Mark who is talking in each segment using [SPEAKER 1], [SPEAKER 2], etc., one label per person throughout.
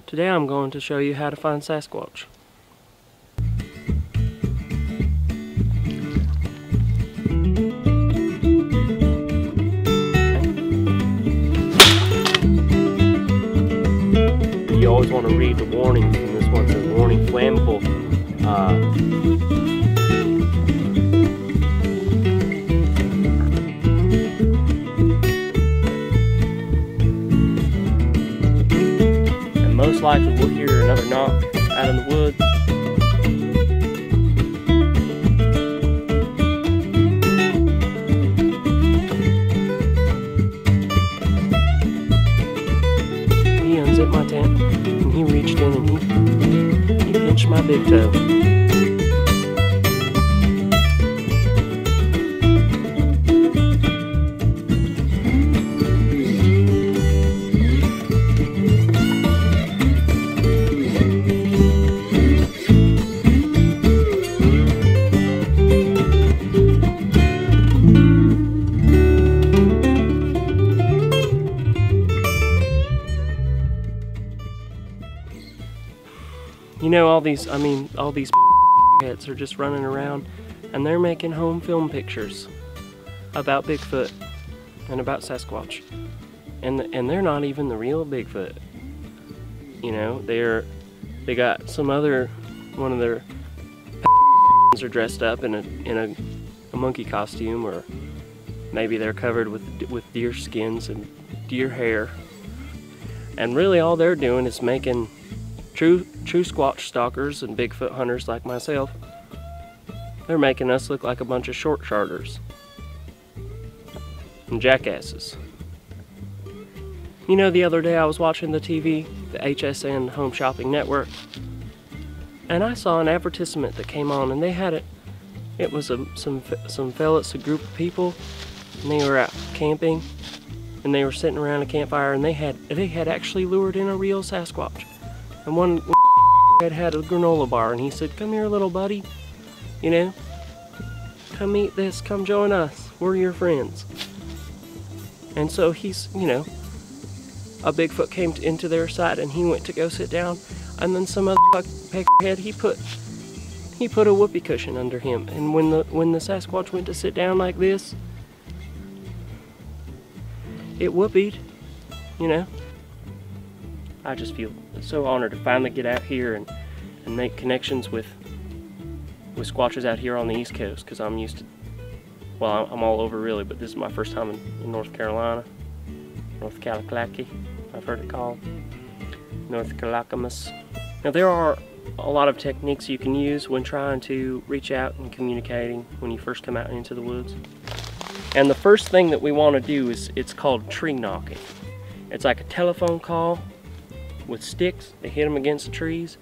[SPEAKER 1] Today I'm going to show you how to find Sasquatch. You always want to read the warnings, and this one says warning flammable. And most likely we'll hear another knock out in the woods. He unzipped my tent and he reached in and he pinched my big toe. You know, all these heads are just running around and they're making home film pictures about Bigfoot and about Sasquatch. And they're not even the real Bigfoot. You know, they got some other one of their are dressed up in a monkey costume, or maybe they're covered with deer skins and deer hair. And really all they're doing is making true Squatch stalkers and Bigfoot hunters like myself. They're making us look like a bunch of short charters and jackasses. You know, the other day I was watching the TV, the HSN Home Shopping Network, and I saw an advertisement that came on, and they had it. It was some fellas, a group of people, and they were out camping, and they were sitting around a campfire, and they had actually lured in a real Sasquatch. And one had a granola bar, and he said, "Come here, little buddy, you know, come eat this, come join us, we're your friends." And so he's, you know, a Bigfoot came into their sight, and he went to go sit down, and then some other peckerhead, he put a whoopee cushion under him, and when the Sasquatch went to sit down like this, it whoopied, you know. I just feel so honored to finally get out here and make connections with Squatches out here on the East Coast, because I'm used to, well, I'm all over really, but this is my first time in North Carolina, North Calicalacky, I've heard it called, North Calacamus. Now there are a lot of techniques you can use when trying to reach out and communicating when you first come out into the woods. And the first thing that we want to do is, it's called tree knocking. It's like a telephone call with sticks. They hit them against the trees,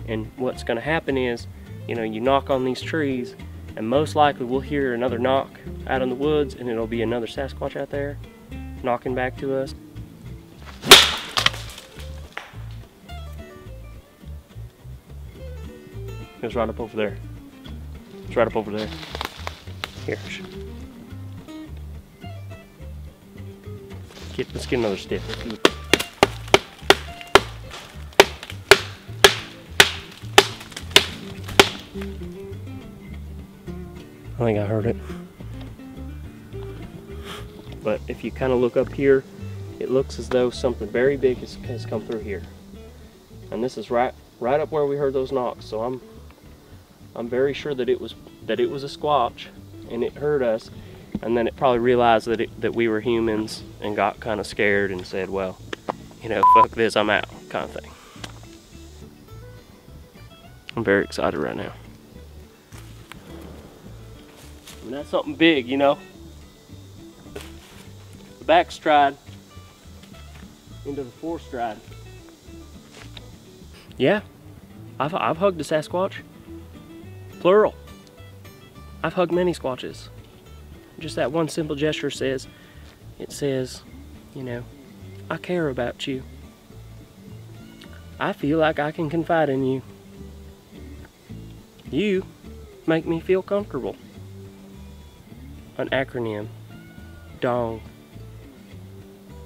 [SPEAKER 1] and what's going to happen is, you know, you knock on these trees, and most likely we'll hear another knock out in the woods, and it'll be another Sasquatch out there knocking back to us. It's right up over there. It's right up over there. Here. Let's get another stick. I think I heard it. But if you kind of look up here, it looks as though something very big has come through here. And this is right up where we heard those knocks. So I'm very sure that it was a Squatch, and it heard us, and then it probably realized that we were humans and got kind of scared and said, well, you know, fuck this, I'm out, kind of thing. I'm very excited right now. And that's something big, you know. The back stride into the fore stride. Yeah, I've hugged a Sasquatch. Plural. I've hugged many Squatches. Just that one simple gesture says, you know, I care about you. I feel like I can confide in you. You make me feel comfortable. An acronym, DONG.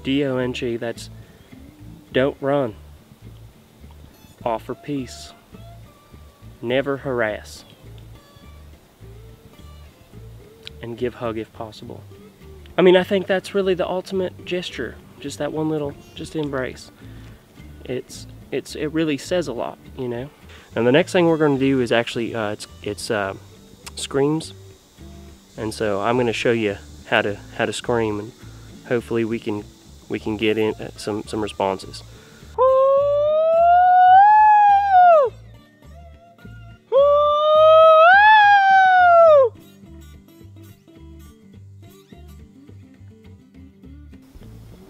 [SPEAKER 1] D-O-N-G, that's don't run. offer peace, never harass, and give hug if possible. I mean, I think that's really the ultimate gesture. Just that one little, just embrace. It really says a lot, you know. And the next thing we're going to do is actually it's screams, and so I'm going to show you how to scream, and hopefully we can get in some responses.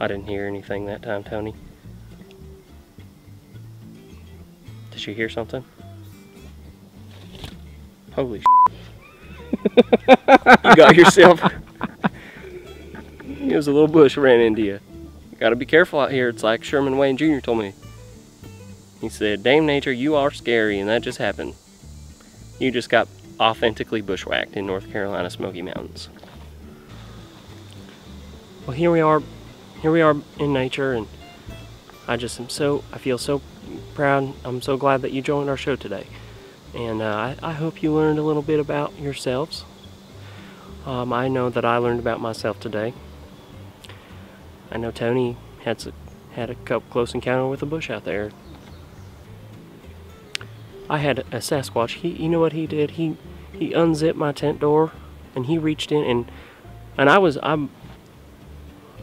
[SPEAKER 1] I didn't hear anything that time, Tony. Did you hear something? Holy shit. You got yourself. It was a little bush ran into you. Gotta be careful out here. It's like Sherman Wayne Jr. told me. He said, "Dame Nature, you are scary," and that just happened. You just got authentically bushwhacked in North Carolina Smoky Mountains. Well, here we are in nature, and I feel so proud. I'm so glad that you joined our show today, and I hope you learned a little bit about yourselves. I know that I learned about myself today. I know Tony had a couple close encounter with a bush out there. I had a Sasquatch. You know what he did? He unzipped my tent door, and he reached in, and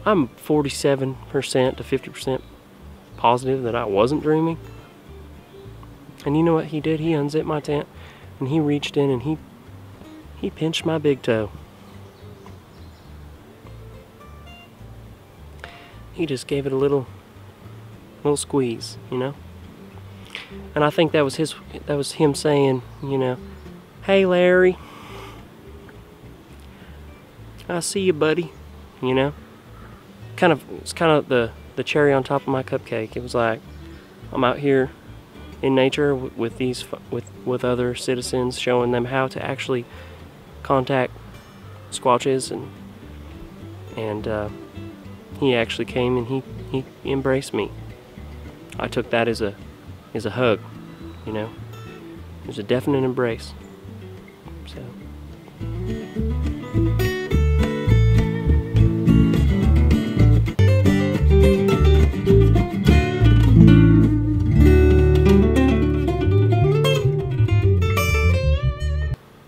[SPEAKER 1] I'm 47% to 50% positive that I wasn't dreaming. And you know what he did? He unzipped my tent, and he reached in, and he pinched my big toe. He just gave it a little squeeze, you know. And I think that was him saying, you know, "Hey Larry, I see you, buddy," you know. It's kind of the cherry on top of my cupcake. It was like, I'm out here in nature with other citizens, showing them how to actually contact squatches, and he actually came and he embraced me. I took that as a hug, you know. It was a definite embrace. So.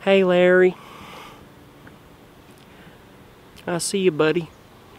[SPEAKER 1] "Hey Larry, I see you, buddy."